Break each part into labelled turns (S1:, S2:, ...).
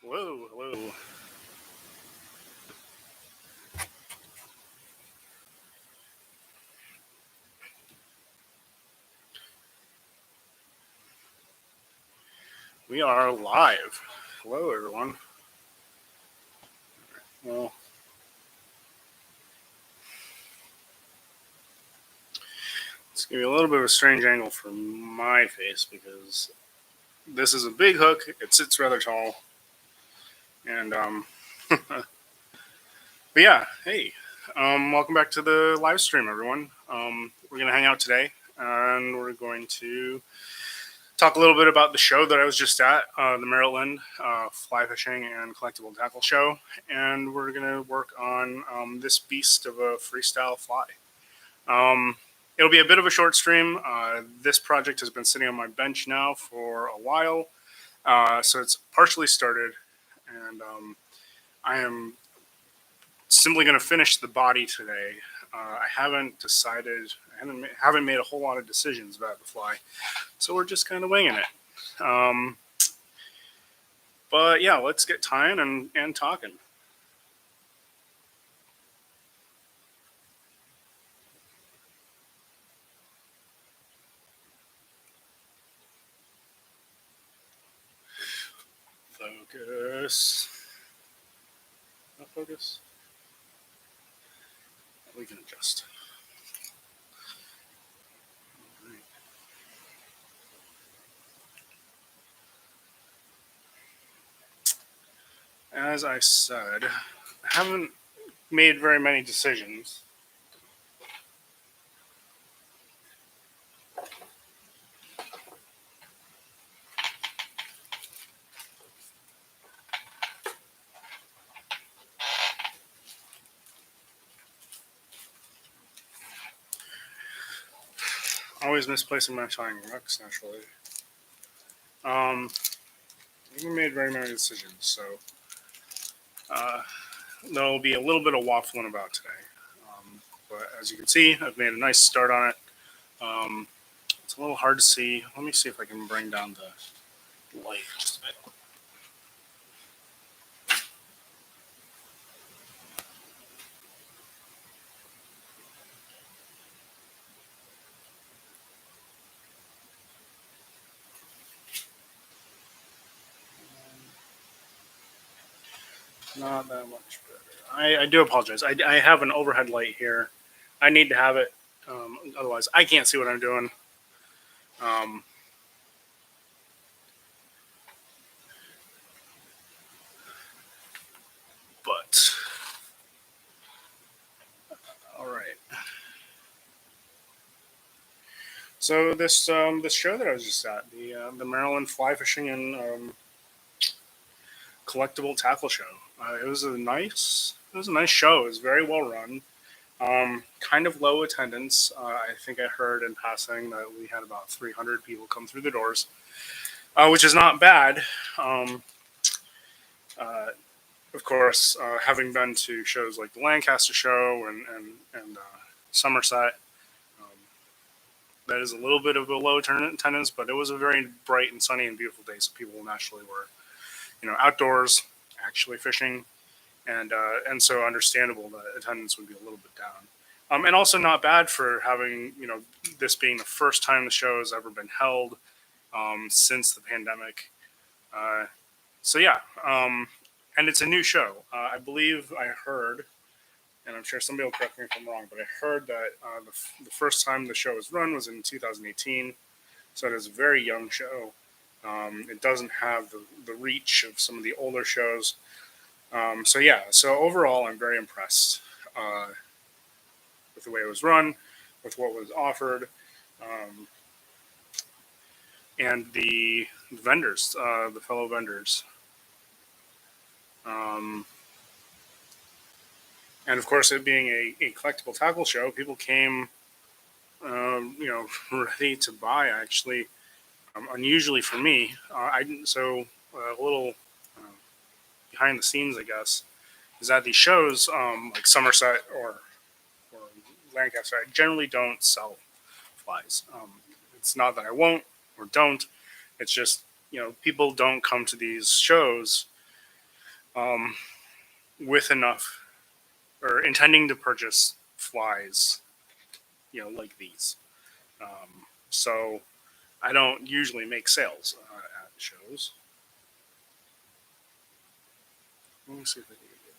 S1: Hello, hello. We are live. Hello, everyone. Well, it's gonna be a little bit of a strange angle for my face because this is a big hook. It sits rather tall, and but yeah. Hey, welcome back to the live stream, everyone. We're gonna hang out today, and we're going to talk a little bit about the show that I was just at, the Maryland Fly Fishing and Collectible Tackle Show, and we're gonna work on this beast of a freestyle fly. Um, it'll be a bit of a short stream. This project has been sitting on my bench now for a while, so it's partially started, and I am simply going to finish the body today. I haven't decided. I haven't made a whole lot of decisions about the fly, so we're just kind of winging it. But yeah, let's get tying and talking. Focus. Not focus. We can adjust. As I said, I haven't made very many decisions. Always misplacing my tying rocks, naturally. I haven't made very many decisions, so uh, there'll be a little bit of waffling about today. But as you can see, I've made a nice start on it. Um, it's a little hard to see. Let me see if I can bring down the light just a bit. Not that much better. I do apologize. I have an overhead light here. I need to have it. Otherwise, I can't see what I'm doing. Um, but all right. So this show that I was just at, the Maryland Fly Fishing and Collectible Tackle Show. It was a nice show. It was very well run. Kind of low attendance. I think I heard in passing that we had about 300 people come through the doors, which is not bad. Um, uh, of course, having been to shows like the Lancaster show and Somerset, um, that is a little bit of a low attendance, but it was a very bright and sunny and beautiful day, so people naturally were, outdoors, actually fishing, and so understandable that attendance would be a little bit down. And also not bad for having this being the first time the show has ever been held since the pandemic. Uh, so yeah, and it's a new show. I believe I heard, and I'm sure somebody will correct me if I'm wrong, but I heard that the first time the show was run was in 2018. So it is a very young show. It doesn't have the reach of some of the older shows. So yeah, so overall, I'm very impressed with the way it was run, with what was offered, um, and the vendors, the fellow vendors. Um, and of course, it being a collectible tackle show, people came, ready to buy. Actually, unusually for me, I didn't. So a little uh, behind the scenes, I guess, is that these shows, like Somerset or Lancaster, I generally don't sell flies. It's not that I won't or don't. It's just people don't come to these shows um, with enough or intending to purchase flies, like these. So I don't usually make sales at shows. Let me see if I can get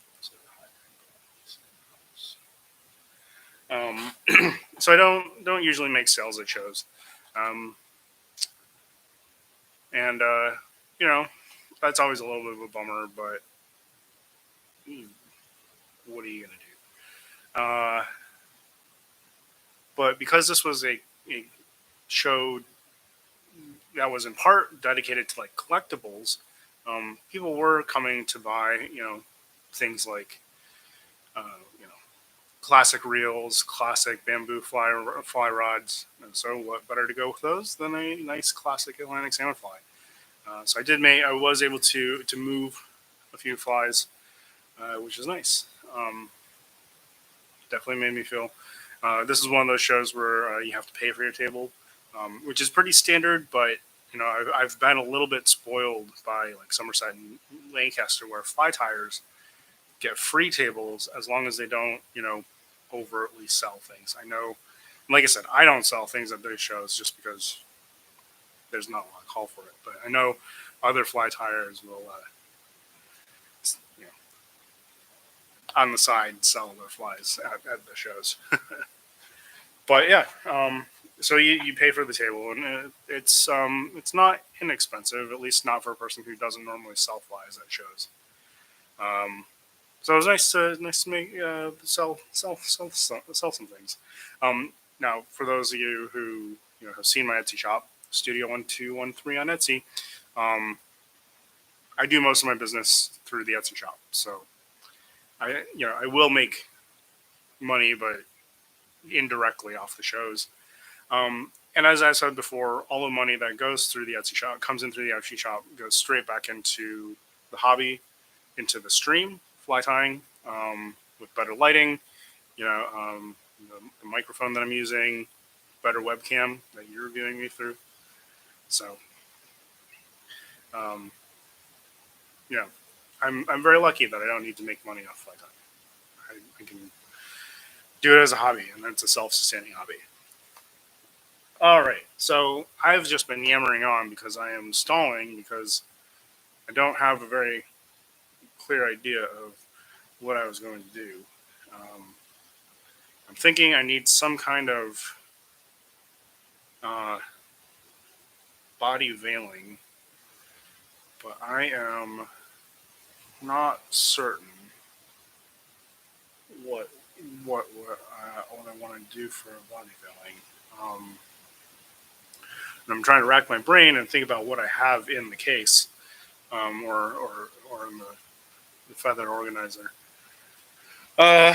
S1: so I don't usually make sales at shows, um, and you know that's always a little bit of a bummer. But what are you gonna do? But because this was a show that was in part dedicated to like collectibles, people were coming to buy things like uh, you know classic reels, classic bamboo fly rods. And so, what better to go with those than a nice classic Atlantic salmon fly? So I was able to move a few flies, which is nice. Definitely made me feel. This is one of those shows where you have to pay for your table, which is pretty standard. But I've been a little bit spoiled by like Somerset and Lancaster, where fly tires get free tables as long as they don't overtly sell things. I know, like I said, I don't sell things at those shows just because there's not a lot of call for it. But I know other fly tires will, you know, on the side sell their flies at the shows. But yeah, so you pay for the table, and it's not inexpensive, at least not for a person who doesn't normally sell flies at shows. Um, so it was nice to make sell some things. Now, for those of you who have seen my Etsy shop, Studio 1213 on Etsy, um, I do most of my business through the Etsy shop. So I will make money, but indirectly off the shows. And as I said before, all the money that goes through the Etsy shop comes in through the Etsy shop, goes straight back into the hobby, into the stream, fly tying, with better lighting, the microphone that I'm using, better webcam that you're viewing me through. So, um, yeah, I'm very lucky that I don't need to make money off fly tying. I can do it as a hobby, and it's a self-sustaining hobby. All right, so I've just been yammering on because I am stalling because I don't have a very clear idea of what I was going to do. Um, I'm thinking I need some kind of uh, body veiling, but I am not certain what what I want to do for a body veiling. Um, and I'm trying to rack my brain and think about what I have in the case, or in the feather organizer. Uh,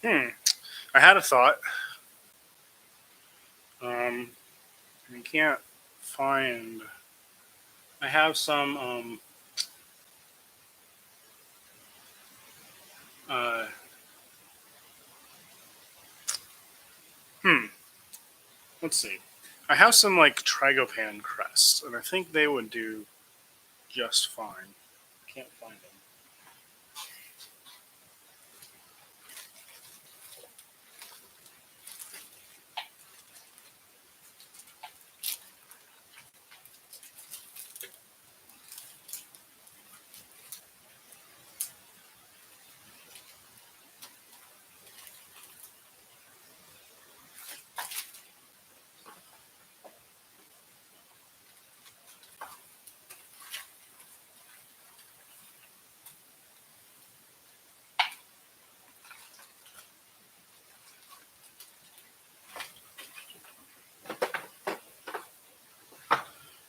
S1: hmm. I had a thought. I can't find. I have some. Uh, hmm. Let's see. I have some like Tragopan crests, and I think they would do just fine. Can't find them.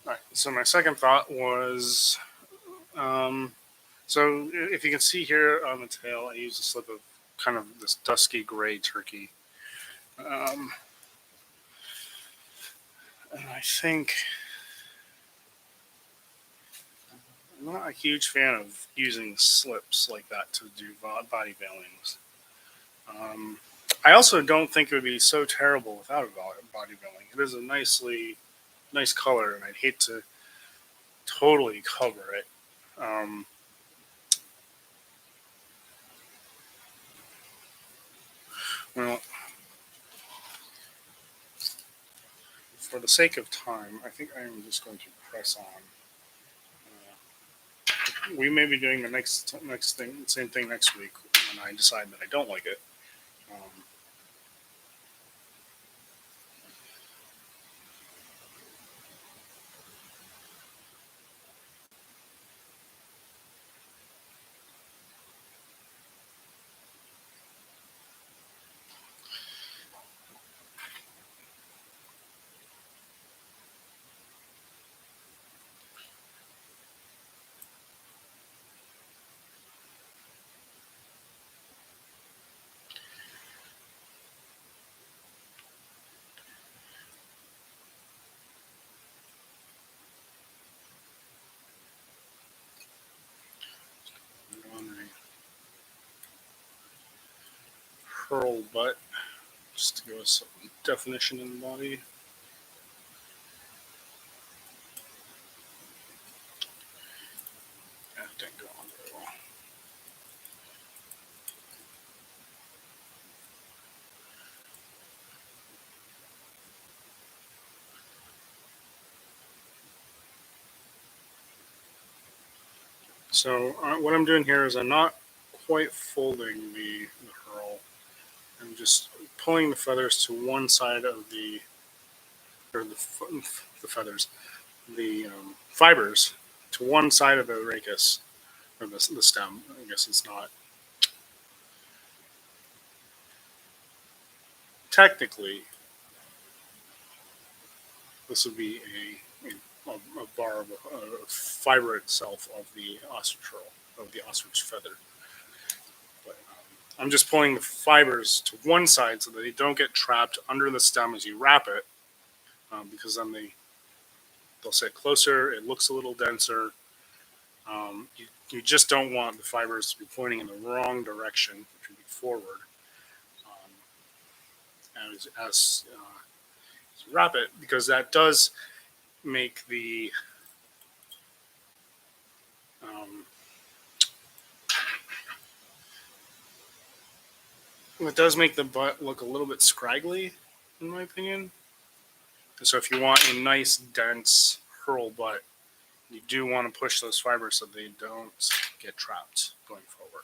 S1: All right. So my second thought was, um, so if you can see here on the tail, I use a slip of kind of this dusky gray turkey. Um, and I think I'm not a huge fan of using slips like that to do body veilings. Um, I also don't think it would be so terrible without a body veiling. It is a nice color, and I'd hate to totally cover it. Um, well, for the sake of time, I think I am just going to press on. We may be doing the next thing, same thing next week when I decide that I don't like it. Um, on a hurl butt, just to give us some definition in the body. That didn't go on very well. So what I'm doing here is I'm not quite folding the hurl. I'm just pulling the feathers to one side of or the feathers, the fibers to one side of the rachis, or the stem. I guess it's not technically. This would be a bar of a fiber itself of the ostrich hurl, of the ostrich feather. But I'm just pulling the fibers to one side so that they don't get trapped under the stem as you wrap it, because then they'll sit closer. It looks a little denser. You just don't want the fibers to be pointing in the wrong direction, which would be forward, as you wrap it, because that does make um, the butt look a little bit scraggly, in my opinion. And so if you want a nice, dense hurl butt, you do want to push those fibers so they don't get trapped going forward.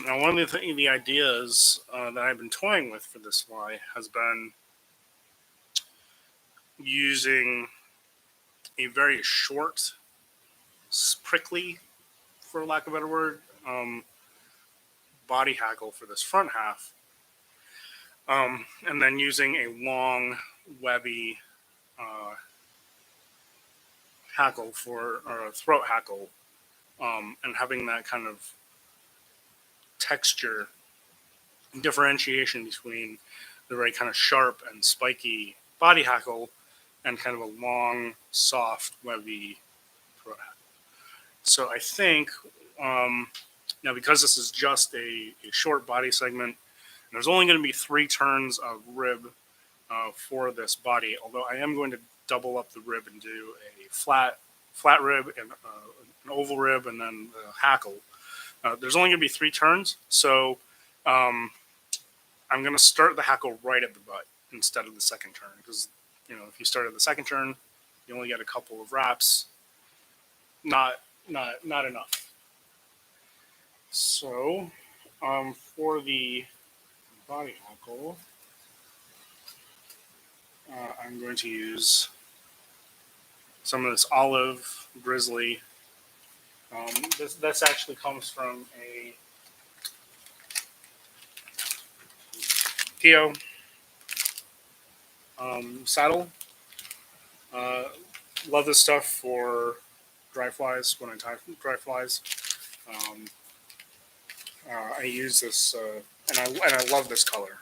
S1: Now, one of the ideas that I've been toying with for this fly has been using a very short, prickly, for lack of a better word, body hackle for this front half, and then using a long, webby uh, hackle or a throat hackle, and having that kind of texture differentiation between the very kind of sharp and spiky body hackle and kind of a long, soft, webby throat hackle. So I think now, because this is just a short body segment, there's only going to be 3 turns of rib for this body. Although I am going to double up the rib and do a flat rib and an oval rib and then the hackle. There's only going to be 3 turns, so um, I'm going to start the hackle right at the butt instead of the second turn, because if you start at the second turn, you only get a couple of wraps. Not enough. So for the body hackle, I'm going to use some of this olive grizzly. This actually comes from a Pio saddle. Uh, love this stuff for dry flies when I tie dry flies. Um, I use this, and I love this color.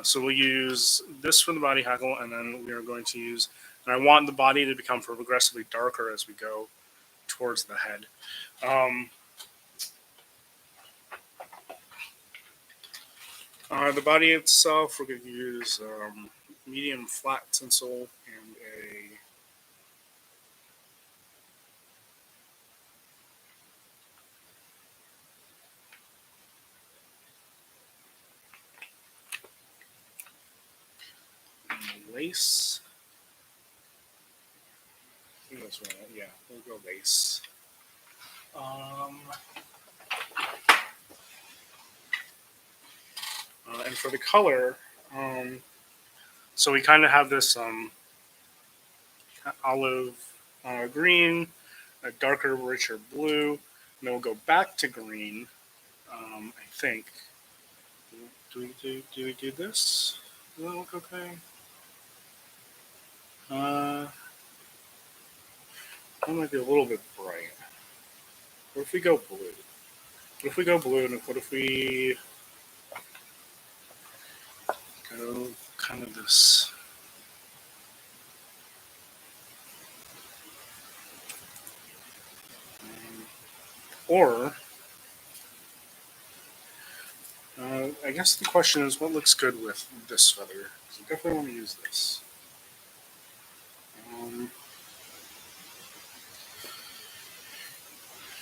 S1: So we'll use this for the body hackle, and then we are going to use. And I want the body to become progressively darker as we go towards the head. The body itself, we're going to use medium flat tinsel and a lace. I think that's right. Yeah, we'll go lace. And for the color, so we kind of have this olive green, a darker, richer blue, and then we'll go back to green. I think. Do we do this? Does that look okay? That might be a little bit bright. What if we go blue? What if we go blue, and what if we go kind of this? Or, I guess the question is, what looks good with this feather? So I definitely want to use this. Um,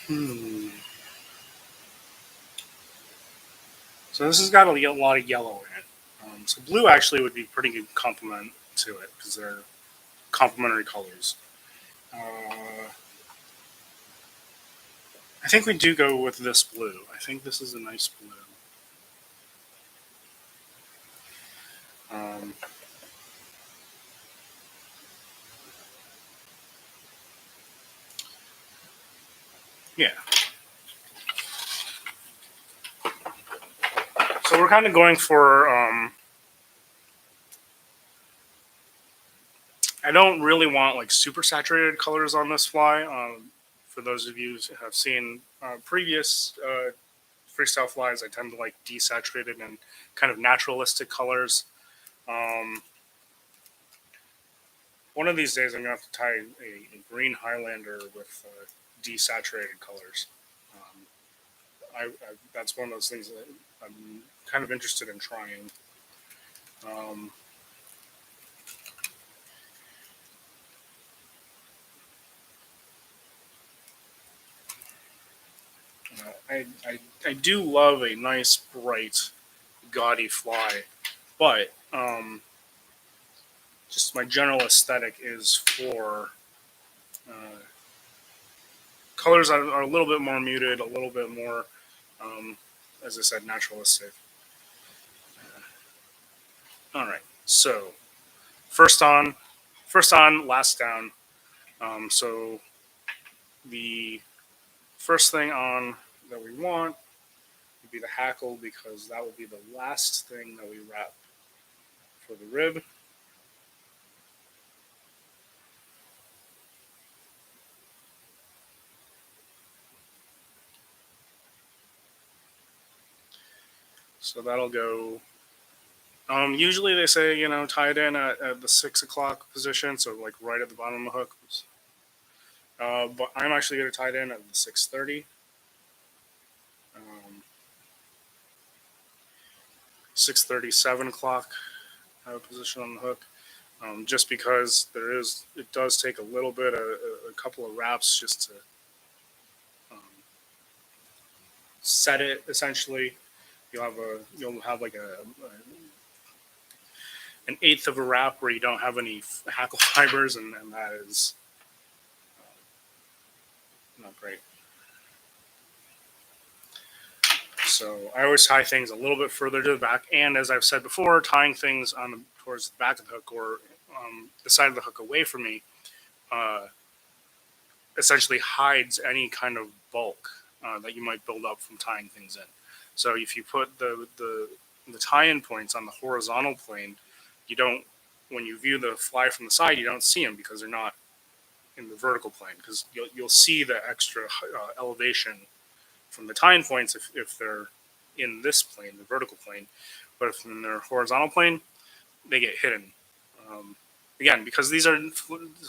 S1: hmm. So this has got a lot of yellow in it. So blue actually would be a pretty good complement to it because they're complementary colors. I think we do go with this blue. I think this is a nice blue. Um, yeah. So we're kind of going for. I don't really want like super saturated colors on this fly. For those of you who have seen previous freestyle flies, I tend to like desaturated and kind of naturalistic colors. Um, One of these days, I'm gonna have to tie a green Highlander with desaturated colors. Um, that's one of those things that I'm kind of interested in trying. Um, I do love a nice, bright, gaudy fly, but just my general aesthetic is for uh, colors that are a little bit more muted, a little bit more, um, as I said, naturalistic. All right, so first on, first on, last down. So the first thing on that we want would be the hackle because that will be the last thing that we wrap for the rib. So that'll go Usually they say, tie it in at the 6 o'clock position, so like right at the bottom of the hook. But I'm actually going to tie it in at the 6:30, um, 6:30, 7 o'clock position on the hook. Just because it does take a little bit, a couple of wraps just to um, set it. Essentially, you'll have like an eighth of a wrap where you don't have any hackle fibers, and that is not great. So I always tie things a little bit further to the back, and as I've said before, tying things towards the back of the hook or the side of the hook away from me uh, essentially hides any kind of bulk that you might build up from tying things in. So if you put the tie-in points on the horizontal plane, you don't when you view the fly from the side, you don't see them because they're not in the vertical plane. Because you'll see the extra elevation from the tie-in points if they're in this plane, the vertical plane. But if in their horizontal plane, they get hidden. Um, Again, because these are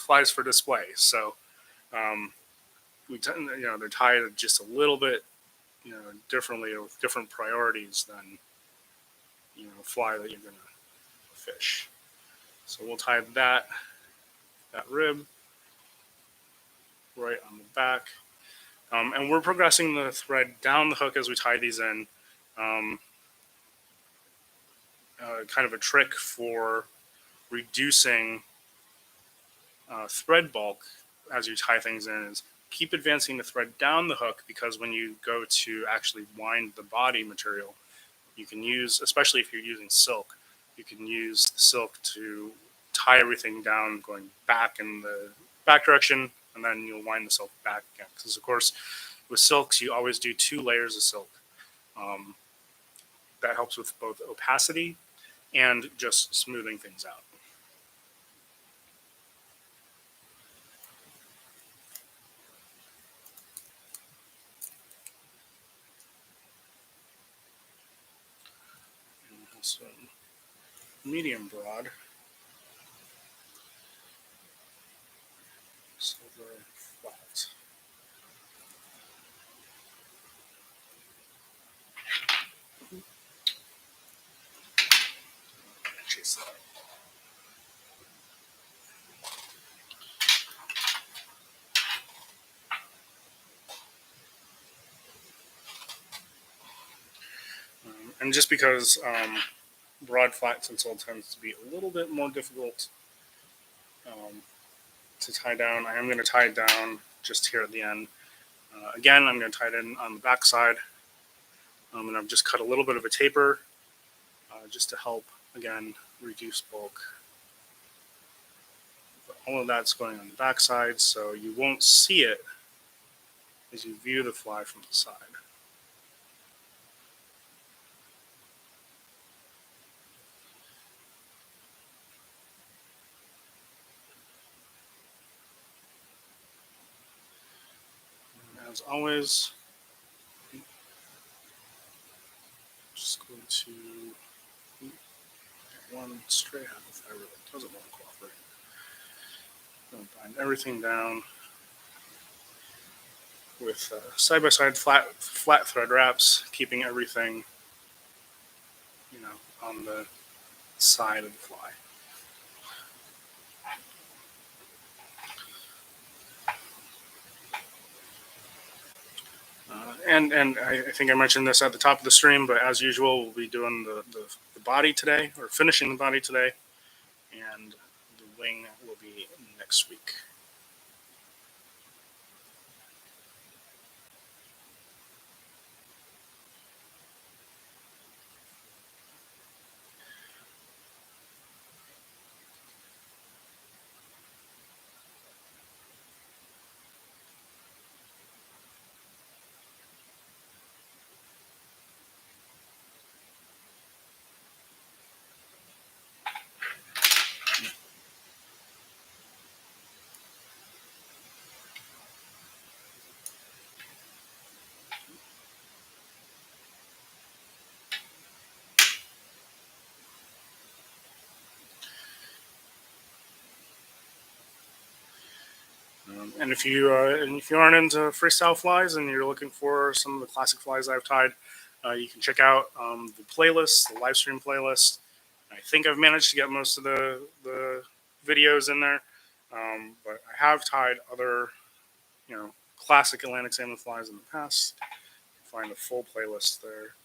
S1: flies for display, so um, they're tied just a little bit differently or with different priorities than fly that you're gonna fish. So we'll tie that rib right on the back, and we're progressing the thread down the hook as we tie these in. Um, Kind of a trick for reducing thread bulk as you tie things in is keep advancing the thread down the hook, because when you go to actually wind the body material, you can use, especially if you're using silk, you can use the silk to tie everything down going back in the back direction, and then you'll wind the silk back again. Because of course, with silks, you always do 2 layers of silk. Um, that helps with both opacity and just smoothing things out. And also medium broad, silver flat. Chase that. And just because broad flat tinsel tends to be a little bit more difficult um, to tie down, I am going to tie it down just here at the end. Again, I'm going to tie it in on the back side, and I've just cut a little bit of a taper just to help, again, reduce bulk. But all of that's going on the back side, so you won't see it as you view the fly from the side. And as always, just going to get one stray half of fiber that doesn't want to cooperate. Bind everything down with side-by-side flat thread wraps, keeping everything, on the side of the fly. And I think I mentioned this at the top of the stream, but as usual, we'll be doing the body today, or finishing the body today, and the wing will be next week. And if you aren't into freestyle flies and you're looking for some of the classic flies I've tied, you can check out the playlist, the live stream playlist. I think I've managed to get most of the videos in there, but I have tied other classic Atlantic salmon flies in the past. Find a full playlist there.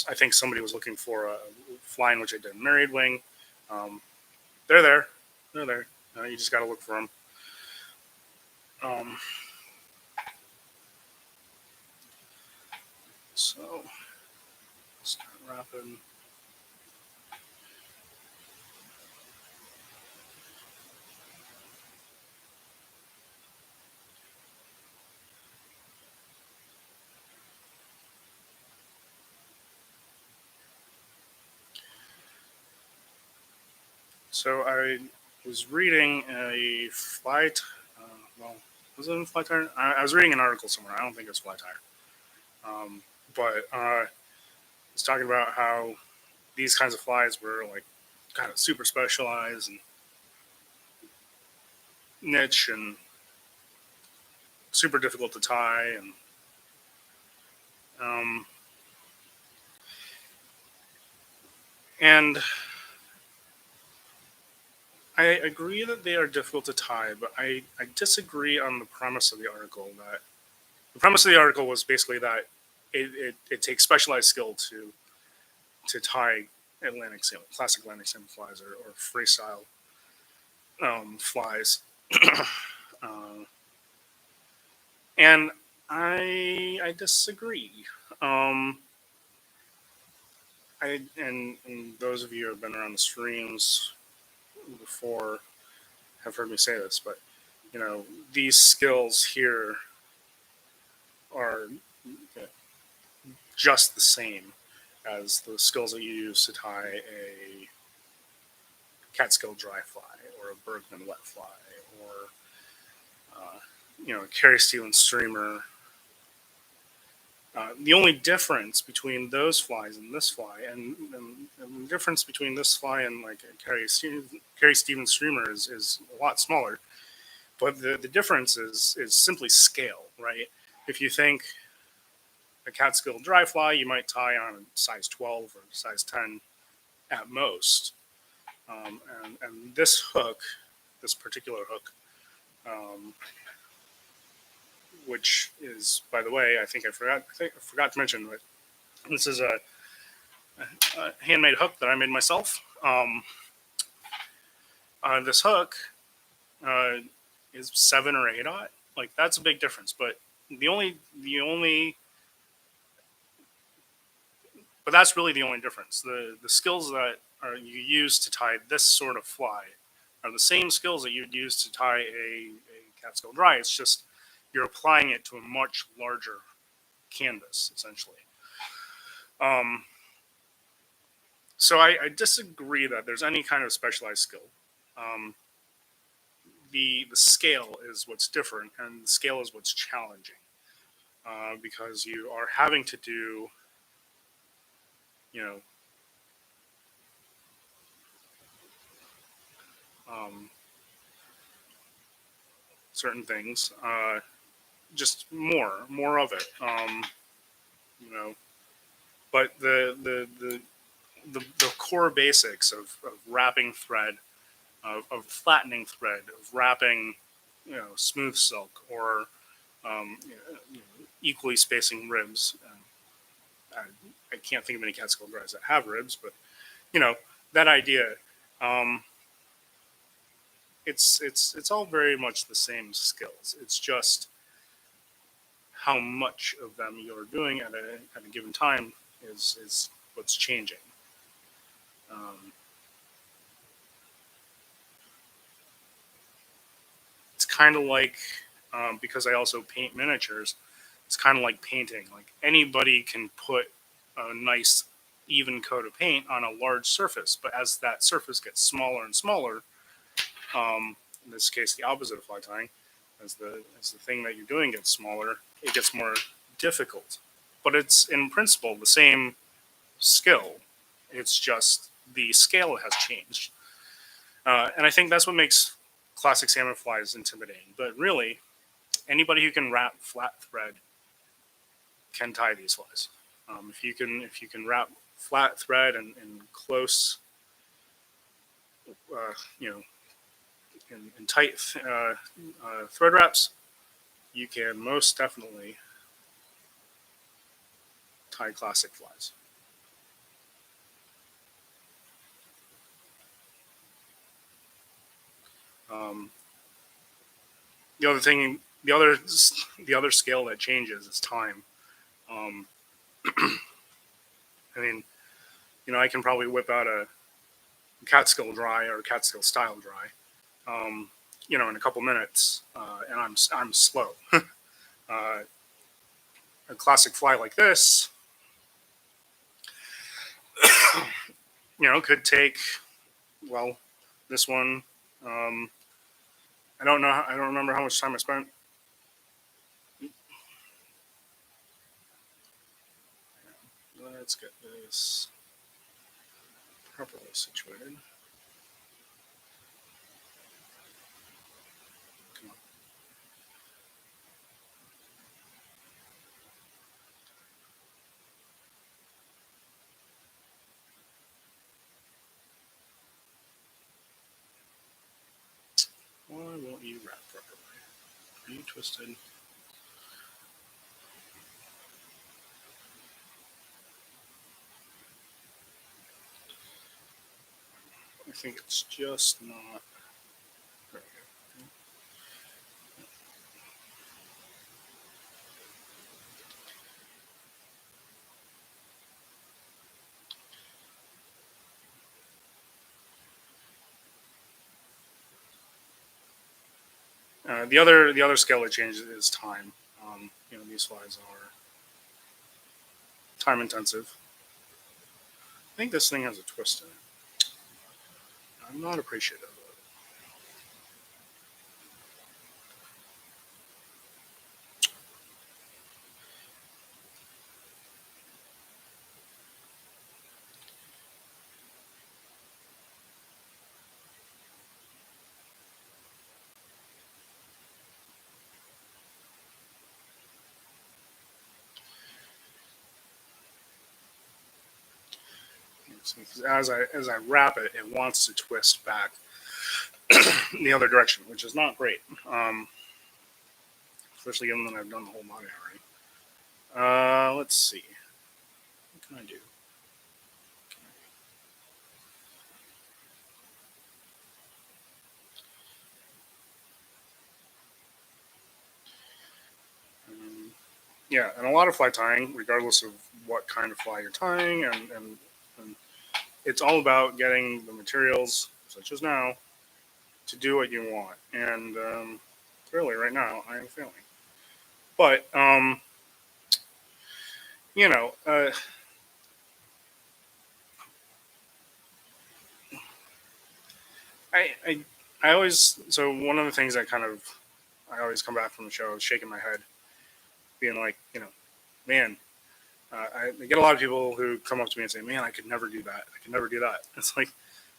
S1: I think somebody was looking for a fly in which I did married wing. Um, they're there. They're there. You just got to look for them. Um, so start wrapping. So I was reading a flight. Well, was it in fly tire? I was reading an article somewhere. I don't think it's fly tire. But it's talking about how these kinds of flies were like kind of super specialized and niche and super difficult to tie um, and I agree that they are difficult to tie, but I disagree on the premise of the article. That the premise of the article was basically that it takes specialized skill to tie Atlantic salmon, classic Atlantic salmon flies or freestyle flies. uh, and I disagree. Um, and those of you who have been around the streams before have heard me say this, but these skills here are just the same as the skills that you use to tie a Catskill dry fly or a Bergman wet fly or a Carey Stevens streamer. The only difference between those flies and this fly, and the difference between this fly and like a Carey Stevens streamer is a lot smaller. But the difference is simply scale, right? If you think a Catskill dry fly, you might tie on a size 12 or size 10 at most. And this hook, this particular hook, um, which is, by the way, I forgot to mention, but this is a handmade hook that I made myself. This hook uh, is 7 or 8 aught. Like that's a big difference. But the only but that's really the only difference. The skills that you use to tie this sort of fly are the same skills that you'd use to tie a Catskill dry. It's just you're applying it to a much larger canvas, essentially. Um, so I disagree that there's any kind of specialized skill. Um, the scale is what's different, and the scale is what's challenging because you are having to do, you know, um, certain things, just more of it, you know. But the core basics of wrapping thread, of flattening thread, of wrapping, smooth silk or equally spacing ribs. I can't think of any Catskill dries that have ribs, but you know that idea. Um, it's all very much the same skills. It's just how much of them you're doing at a given time is what's changing. Um, it's kind of like because I also paint miniatures. It's kind of like painting. Like anybody can put a nice even coat of paint on a large surface, but as that surface gets smaller and smaller, in this case the opposite of fly tying, as the thing that you're doing gets smaller, it gets more difficult. But it's in principle the same skill. It's just the scale has changed, and I think that's what makes classic salmon fly is intimidating, but really, anybody who can wrap flat thread can tie these flies. If you can wrap flat thread and close, you know, in tight thread wraps, you can most definitely tie classic flies. Um, the other thing, the other scale that changes is time. Um, I mean, I can probably whip out a Catskill dry or Catskill style dry, um, in a couple minutes, and I'm slow. A classic fly like this, could take, well, this one. Um, I don't know. I don't remember how much time I spent. Let's get this properly situated. Come on. Why won't you wrap properly? Are you twisted? I think it's just not. There we go. The other scale that changes is time. These flies are time intensive. I think this thing has a twist in it. I'm not appreciative of it. As I wrap it, it wants to twist back the other direction, which is not great. Especially given that I've done the whole body already. Let's see. What can I do? Yeah, and a lot of fly tying, regardless of what kind of fly you're tying, and it's all about getting the materials, such as now, to do what you want. And clearly, right now, I am failing. But you know, uh, I, I I always, so one of the things that kind of I always come back from the show is shaking my head, being like, man, I get a lot of people who come up to me and say, "Man, I could never do that. I could never do that." It's like,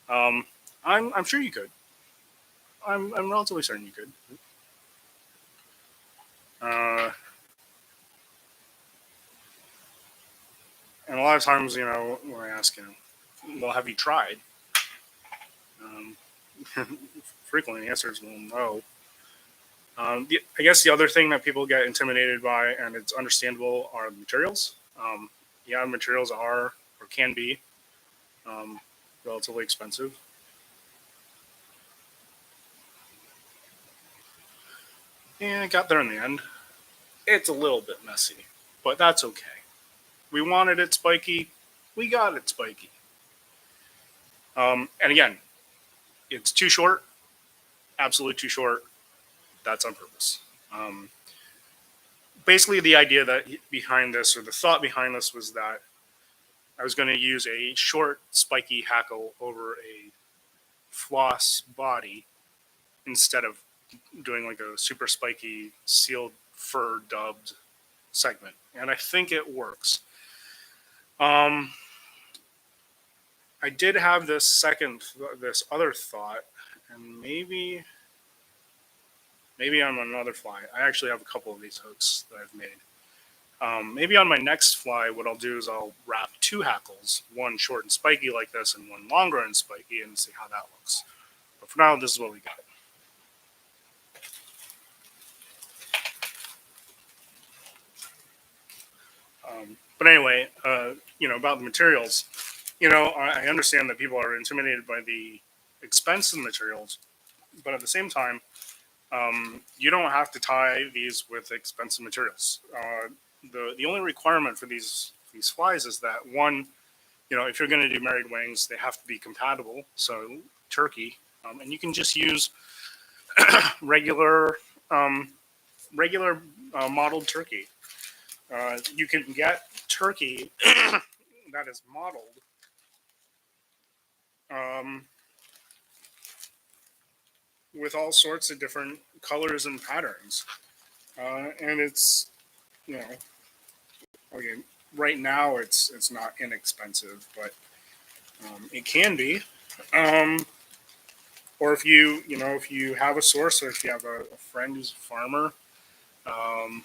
S1: um, I'm sure you could. I'm relatively certain you could. Uh, and a lot of times, when I ask, well, have you tried? Um, frequently, the answer is, well, no. I guess the other thing that people get intimidated by, and it's understandable, are the materials. Yeah, materials are or can be um, relatively expensive. And it got there in the end. It's a little bit messy, but that's okay. We wanted it spiky. We got it spiky. And again, it's too short. Absolutely too short. That's on purpose. Basically, the idea that behind this, or the thought behind this, was that I was going to use a short, spiky hackle over a floss body instead of doing like a super spiky sealed fur dubbed segment, and I think it works. Um, I did have this other thought, and maybe maybe on another fly. I actually have a couple of these hooks that I've made. Maybe on my next fly, what I'll do is I'll wrap two hackles, one short and spiky like this, and one longer and spiky, and see how that looks. But for now, this is what we got. But anyway, about the materials, I understand that people are intimidated by the expense of the materials, but at the same time, you don't have to tie these with expensive materials. The only requirement for these flies is that one, if you're going to do married wings, they have to be compatible. So turkey, and you can just use regular um, regular modeled turkey. You can get turkey that is modeled um, with all sorts of different colors and patterns, and it's you know again right now it's not inexpensive, but it can be. Um, or if you have a source, or if you have a friend who's a farmer, um,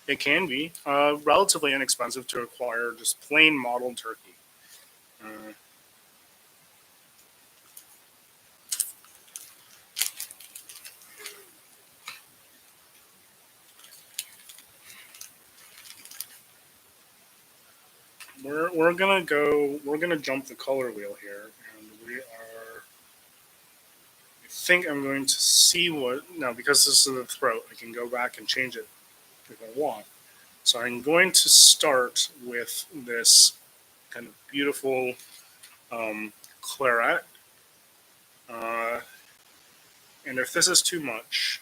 S1: it can be relatively inexpensive to acquire just plain modeled turkey. Uh, we're gonna jump the color wheel here, and we are. I think I'm going to see what now because this is the throat. I can go back and change it if I want. So I'm going to start with this kind of beautiful claret. Uh, and if this is too much,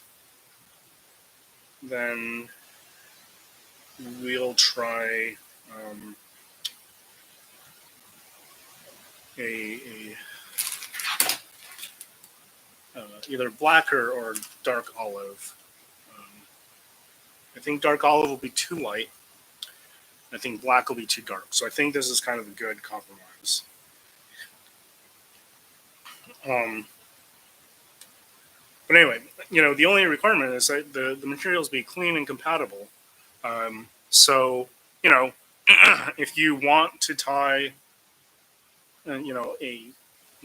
S1: then we'll try a either black or dark olive. Um, I think dark olive will be too light. I think black will be too dark. So I think this is kind of a good compromise. Um, but anyway, the only requirement is that the materials be clean and compatible. So, you know, if you want to tie, a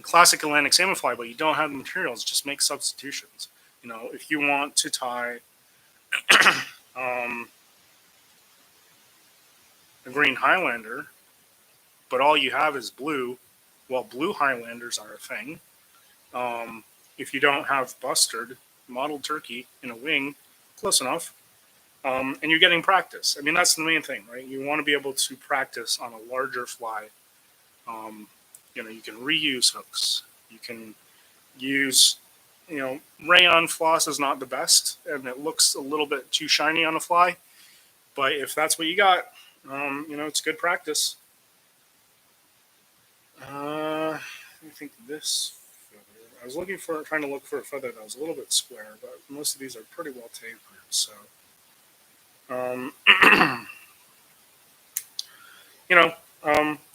S1: classic Atlantic salmon fly, but you don't have the materials, just make substitutions. If you want to tie um, a green Highlander, but all you have is blue, well, blue Highlanders are a thing. Um, if you don't have bustard, mottled turkey in a wing, close enough. And you're getting practice. I mean, that's the main thing, right? You want to be able to practice on a larger fly. Um, you can reuse hooks. You can use, rayon floss is not the best, and it looks a little bit too shiny on a fly. But if that's what you got, it's good practice. I think this feather. I was trying to look for a feather that was a little bit square, but most of these are pretty well tapered. So, um, you know,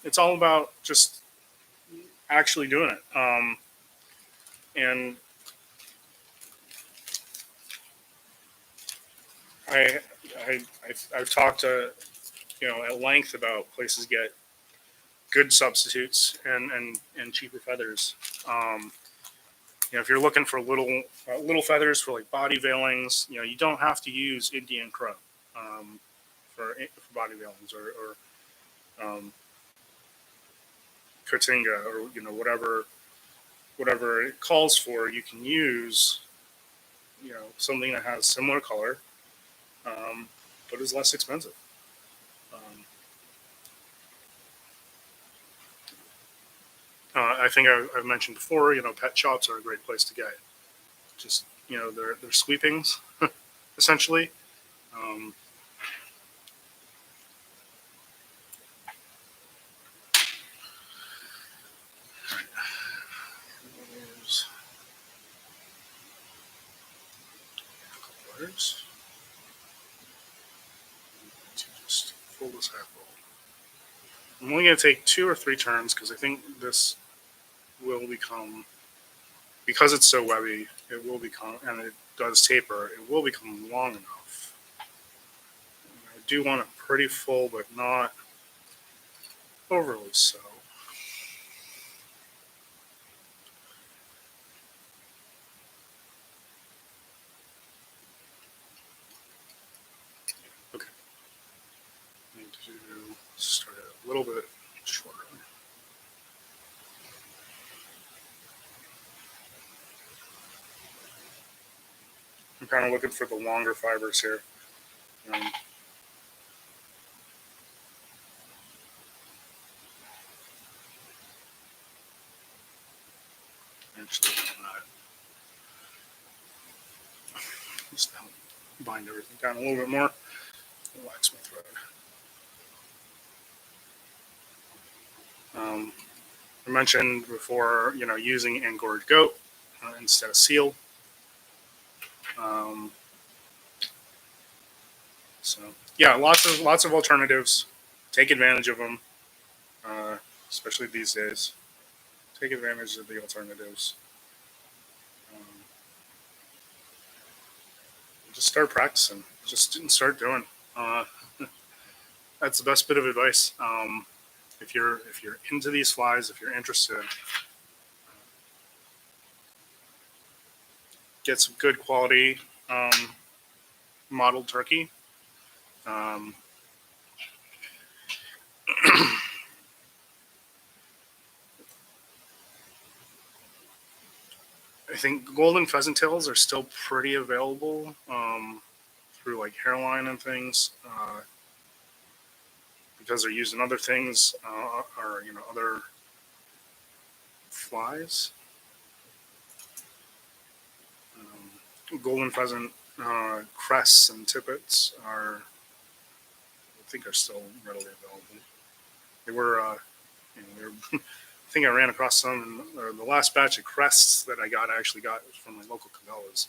S1: it's all about just actually doing it. And I, I've talked to at length about places get good substitutes and cheaper feathers. Um, if you're looking for little feathers for like body veilings, you don't have to use Indian crow um, for body veilings or Cotinga or whatever it calls for. You can use something that has similar color, um, but is less expensive. Um, I think I've mentioned before. Pet shops are a great place to get just they're sweepings essentially. Um, there's colors. To just full this half roll. I'm only going to take 2 or 3 turns because I think this will become because it's so webby. it will become, and it does taper, it will become long enough. I do want it pretty full, but not overly so. Okay. I need to start it a little bit shorter. I'm kind of looking for the longer fibers here. Um, actually, just bind everything down a little bit more. Relax my thread. I mentioned before, using engorged goat instead of seal. Um, so yeah, lots of alternatives. Take advantage of them, uh, especially these days. Take advantage of the alternatives. Um, just start practicing. Just start doing. Uh, that's the best bit of advice. If you're into these flies, if you're interested, get some good quality modeled turkey. Um, I think golden pheasant tails are still pretty available through like hairline and things because they're used in other things or other flies. Golden pheasant crests and tippets I think are still readily available. They were, they were I think I ran across some. The last batch of crests that I actually got from my local Cabela's.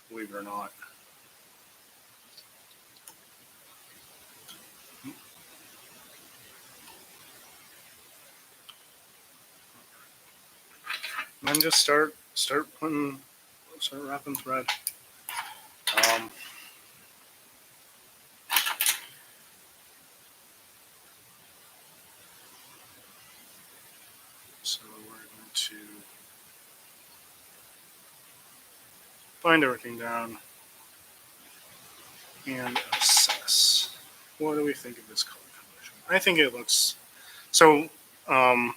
S1: Believe it or not. And then just start wrapping thread. Um, so we're going to bind everything down and assess. What do we think of this color combination? I think it looks so. Um,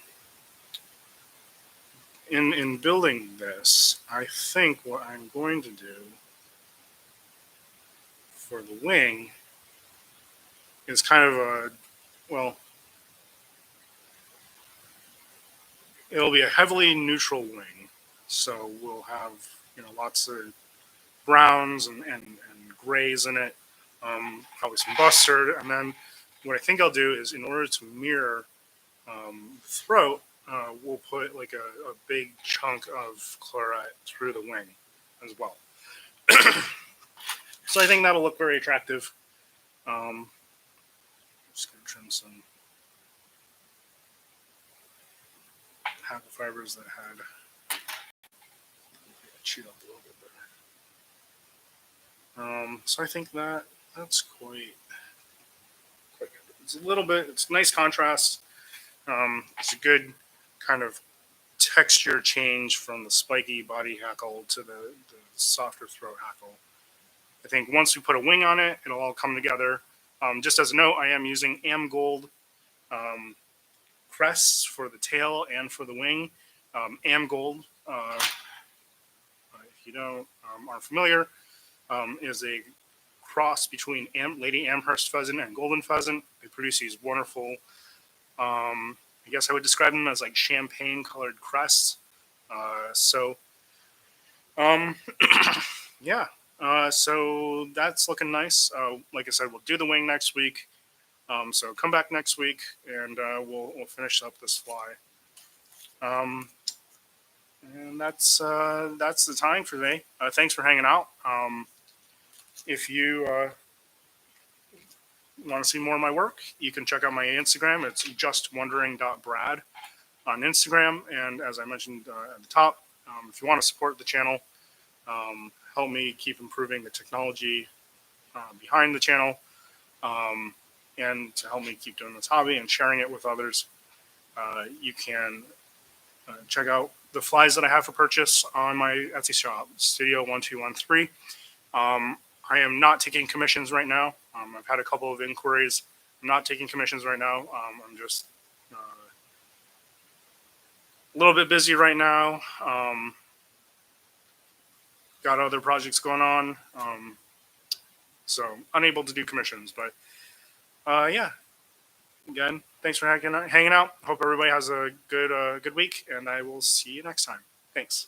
S1: in building this, I think what I'm going to do for the wing is kind of well, it'll be a heavily neutral wing. So we'll have lots of browns and grays in it, probably some mustard, and then what I think I'll do is in order to mirror the throat, we'll put like a big chunk of claret through the wing as well. So I think that'll look very attractive. Just gonna trim some hackle fibers that had chewed up a little bit better. So I think that's quite good. It's a little bit. It's a nice contrast. It's a good kind of texture change from the spiky body hackle to the softer throat hackle. I think once we put a wing on it, it'll all come together. Just as a note, I am using Gold crests for the tail and for the wing. Gold, if you don't aren't familiar, is a cross between Lady Amherst pheasant and golden pheasant. They produce these wonderful. I guess I would describe them as like champagne colored crests. So, um, yeah. So that's looking nice. Like I said, we'll do the wing next week. So come back next week and we'll finish up this fly. And that's the time for today. Thanks for hanging out. If you want to see more of my work, you can check out my Instagram. It's justwondering.brad on Instagram. And as I mentioned at the top, If you want to support the channel, help me keep improving the technology behind the channel, and to help me keep doing this hobby and sharing it with others, you can check out the flies that I have for purchase on my Etsy shop, Studio1213. I am not taking commissions right now. I've had a couple of inquiries. I'm not taking commissions right now. I'm just a little bit busy right now. Got other projects going on. So unable to do commissions. But yeah, again, thanks for hanging out. Hope everybody has a good week, and I will see you next time. Thanks.